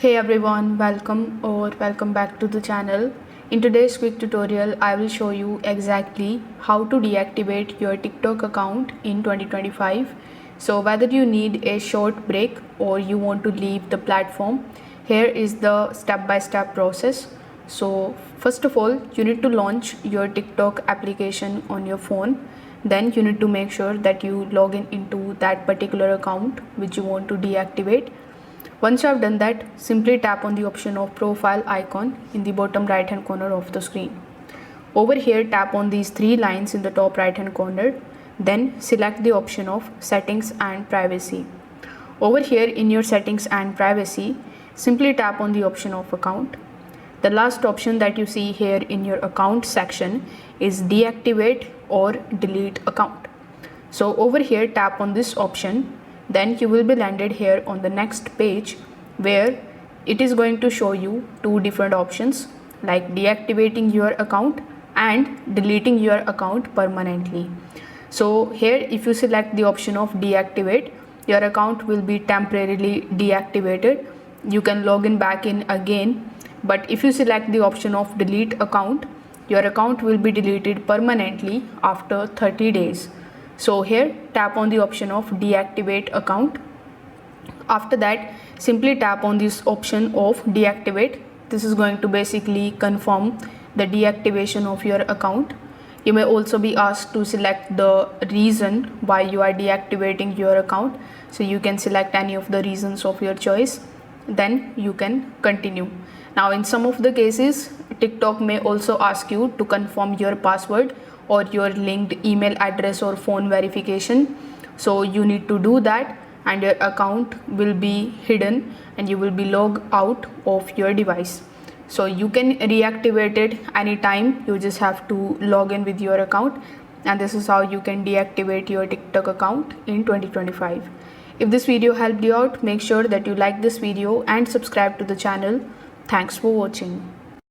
Hey everyone, welcome back to the channel. In today's quick tutorial, I will show you exactly how to deactivate your TikTok account in 2025. So whether you need a short break or you want to leave the platform, here is the step-by-step process. So first of all, you need to launch your TikTok application on your phone. Then you need to make sure that you log in into that particular account which you want to deactivate. Once you have done that, simply tap on the option of profile icon in the bottom right hand corner of the screen. Over here, tap on these three lines in the top right hand corner, then select the option of settings and privacy. Over here in your settings and privacy, simply tap on the option of account. The last option that you see here in your account section is deactivate or delete account. So over here, tap on this option. Then you will be landed here on the next page where it is going to show you two different options like deactivating your account and deleting your account permanently. So here if you select the option of deactivate, your account will be temporarily deactivated. You can log in back in again, but if you select the option of delete account, your account will be deleted permanently after 30 days. So here tap on the option of deactivate account. After that, simply tap on this option of deactivate. This is going to basically confirm the deactivation of your account. You may also be asked to select the reason why you are deactivating your account. So you can select any of the reasons of your choice. Then you can continue. Now in some of the cases, TikTok may also ask you to confirm your password or your linked email address or phone verification. So you need to do that and your account will be hidden and you will be logged out of your device. So you can reactivate it anytime. You just have to log in with your account, and this is how you can deactivate your TikTok account in 2025. If this video helped you out, make sure that you like this video and subscribe to the channel. Thanks for watching.